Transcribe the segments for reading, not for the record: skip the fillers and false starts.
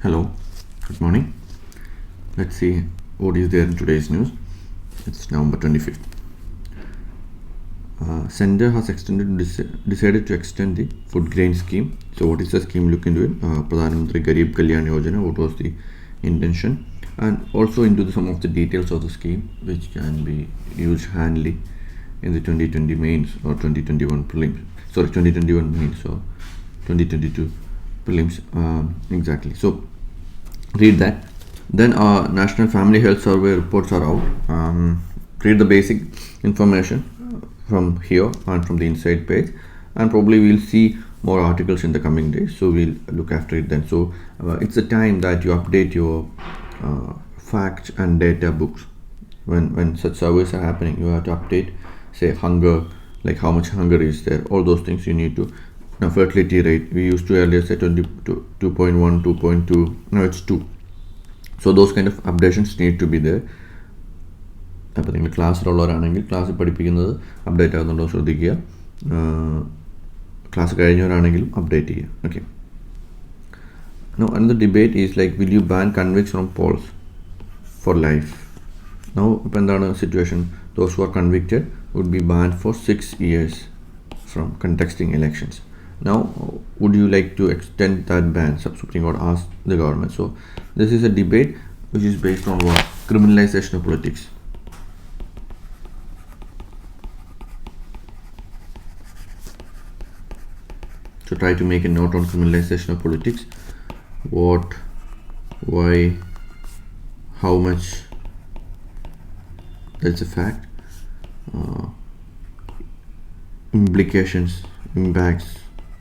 Hello, good morning. Let's see what is there in today's news. It's November 25th. Center has decided to extend the food grain scheme. So what is the scheme? Look into it. Pradhan Mantri Garib Kalyan Yojana, what was the intention? And also into some of the details of the scheme which can be used handily in the 2020 mains or 2021 prelims. 2021 mains or 2022 prelims. Exactly. So read that. Then our National Family Health Survey reports are out. Read the basic information from here and from the inside page, and probably we'll see more articles in the coming days, so we'll look after it then. So it's a time that you update your facts and data books. When such surveys are happening, you have to update, say, hunger, like how much hunger is there, all those things you need to. Now fertility rate, we used to earlier say 2.1, 2.2, now it's 2. So those kind of updations need to be there. അപ്പോൾ നിങ്ങൾ ക്ലാസ്സിലുള്ളവരാണെങ്കിൽ ക്ലാസ്സിൽ പഠിപ്പിക്കുന്നത് update ആകുന്നുണ്ടോ ശ്രദ്ധിക്കുക. Class കഴിഞ്ഞവരാണെങ്കിലും update ചെയ്യുക. Okay. Now another debate is like, will you ban convicts from polls for life? Now ഇപ്പോൾ എന്താണ് situation? Those who are convicted would be banned for 6 years from contesting elections. Now would you like to extend that ban? Supreme Court asked the government. So this is a debate which is based on what? Criminalization of politics. So try to make a note on criminalization of politics. What, why, how much, that's a fact. Implications, impacts,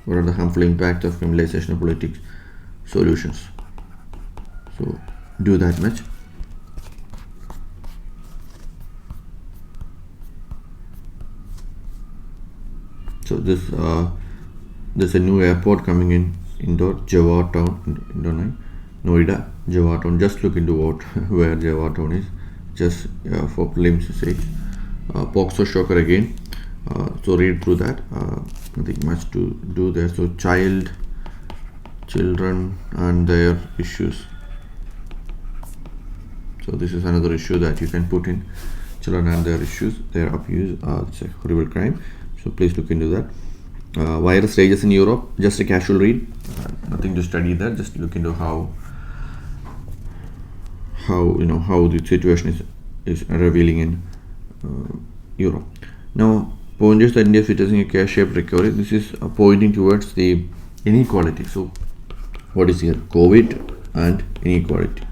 what are the harmful impacts of criminalization of politics, solutions. So do that much. So there's a new airport coming in Indore, Jawar town, Indore, Noida, Jawar town. Just look into where Jawar town is, just for prelims sake. Poxo shocker again. So read through that. Nothing much to do there. So children and their issues. So this is another issue that you can put in, children and their issues, their abuse. It's a horrible crime. So please look into that. Virus rages in Europe. Just a casual read. Nothing to study there. Just look into how the situation is revealing in Europe. Now, pointers that India is witnessing a K-shaped recovery. This is pointing towards the inequality. So, what is here? COVID and inequality.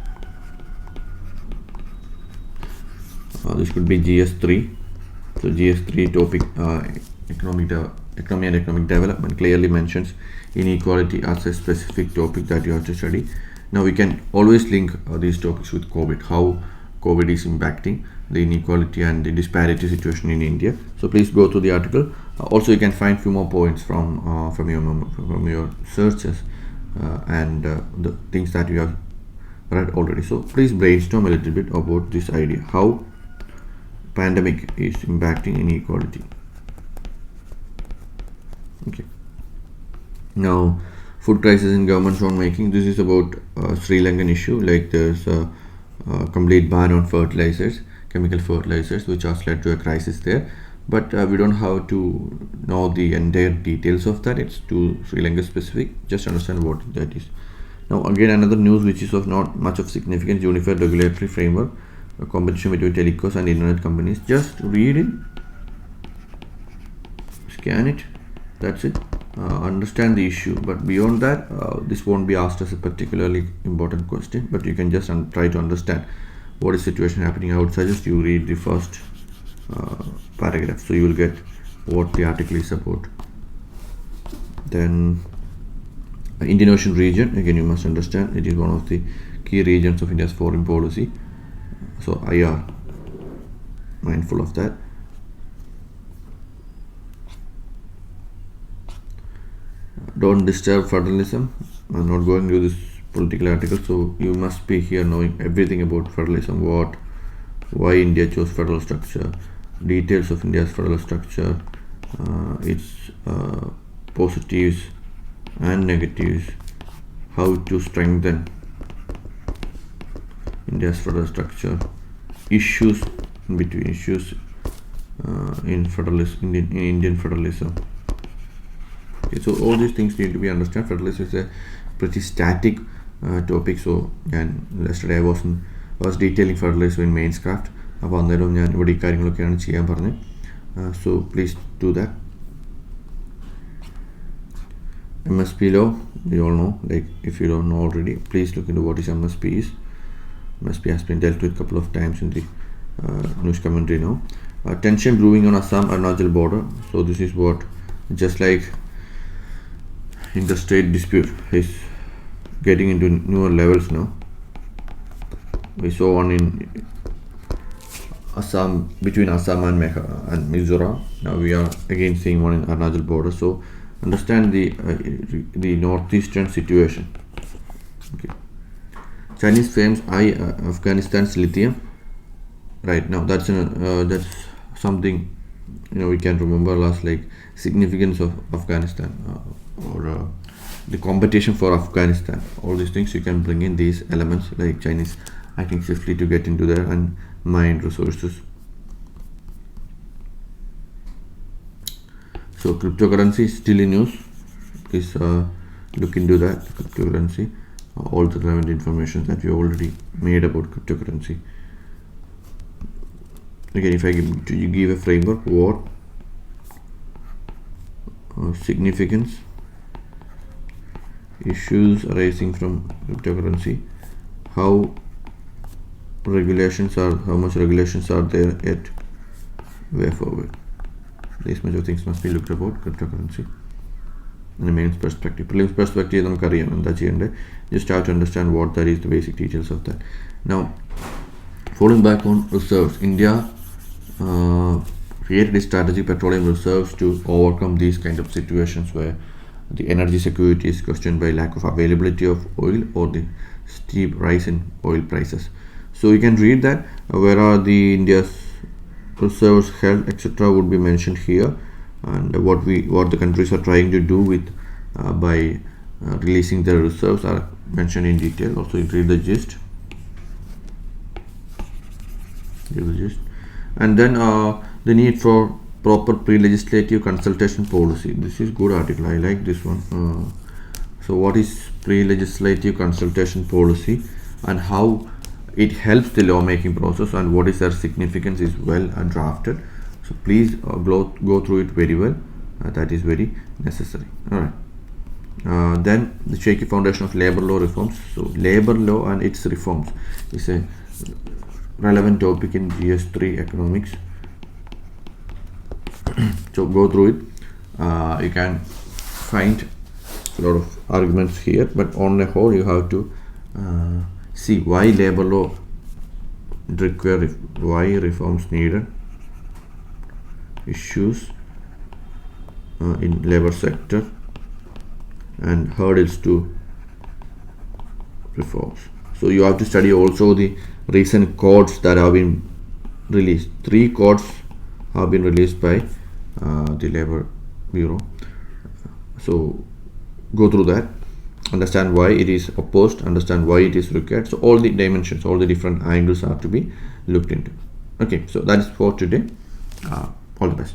This could be GS3. So, GS3 topic, economy and economic development, clearly mentions inequality as a specific topic that you have to study. Now, we can always link these topics with COVID, how COVID is impacting the inequality and the disparity situation in India. So please go through the article. Also, you can find few more points from your searches and the things that you have read already. So please brainstorm a little bit about this idea, how pandemic is impacting inequality. Okay. Now, food crisis in government zone making. This is about Sri Lankan issue. Like there's a complete ban on fertilizers, chemical fertilizers, which has led to a crisis there. But we don't have to know the entire details of that. It's too Sri Lanka specific. Just understand what that is. Now again, another news which is of not much of significance: unified regulatory framework, competition between telecoms and internet companies. Just read it, scan it. That's it. Understand the issue, but beyond that, this won't be asked as a particularly important question, but you can just try to understand what is situation happening. I would suggest you read the first paragraph, so you will get what the article is about. Then Indian Ocean region, again you must understand it is one of the key regions of India's foreign policy, so IR, mindful of that. Don't disturb federalism. I'm not going to this political article, so you must be here knowing everything about federalism, why India chose federal structure, details of India's federal structure, its positives and negatives, how to strengthen India's federal structure, issues in between, issues in federalism, in Indian federalism. Okay, so all these things need to be understood. Federalism is a pretty static topic, so and yesterday I was detailing federalism in mains craft. അപ്പോൾ അന്നേരം ഞാൻ ഇവിടെ ഈ കാര്യങ്ങളൊക്കെയാണ് ചെയ്യാൻ പറഞ്ഞത്. So please do that. MSP law, you all know, like if you don't know already, please look into what is MSP is. MSP has been dealt with a couple of times in the news commentary now. Tension brewing on Assam-Arunachal border. So this is what, just like interstate dispute is getting into newer levels now. We saw one in Assam, between Assam and Mizoram. Now we are again seeing one in Arunachal border. So understand the northeastern situation. Okay. Chinese frames Afghanistan's lithium. Right now, that's something we can remember last, like significance of Afghanistan or the competition for Afghanistan. All these things you can bring in these elements, like Chinese acting swiftly to get into there and mine resources. So cryptocurrency is still in use. Please look into that, cryptocurrency, all the relevant information that we already made about cryptocurrency. Again, if I give a framework, what significance, issues arising from cryptocurrency, how much regulations are there yet, way forward. These much of things must be looked about cryptocurrency in the mains perspective. Prelims perspective, just have to understand what that is, the basic details of that. Now, falling back on reserves, India created a strategic petroleum reserves to overcome these kind of situations where the energy security is questioned by lack of availability of oil or the steep rise in oil prices. So you can read that where are the India's reserves held, etc. would be mentioned here, and what the countries are trying to do with by releasing their reserves are mentioned in detail. Also, you read the gist. And then the need for proper pre-legislative consultation policy. This is good article, I like this one. So what is pre-legislative consultation policy and how it helps the lawmaking process, and what is their significance is well drafted. So please go through it very well. That is very necessary. Alright. Then the shaky foundation of labor law reforms. So labor law and its reforms is a relevant topic in GS3 economics. So go through it. You can find a lot of arguments here, but on the whole you have to see why labor law require, why reforms needed, issues in labor sector, and hurdles to reforms. So you have to study also the recent codes that have been released. 3 codes have been released by the Labor Bureau. So go through that, understand why it is opposed, understand why it is required. So all the dimensions, all the different angles are to be looked into. Okay, so that is for today. All the best.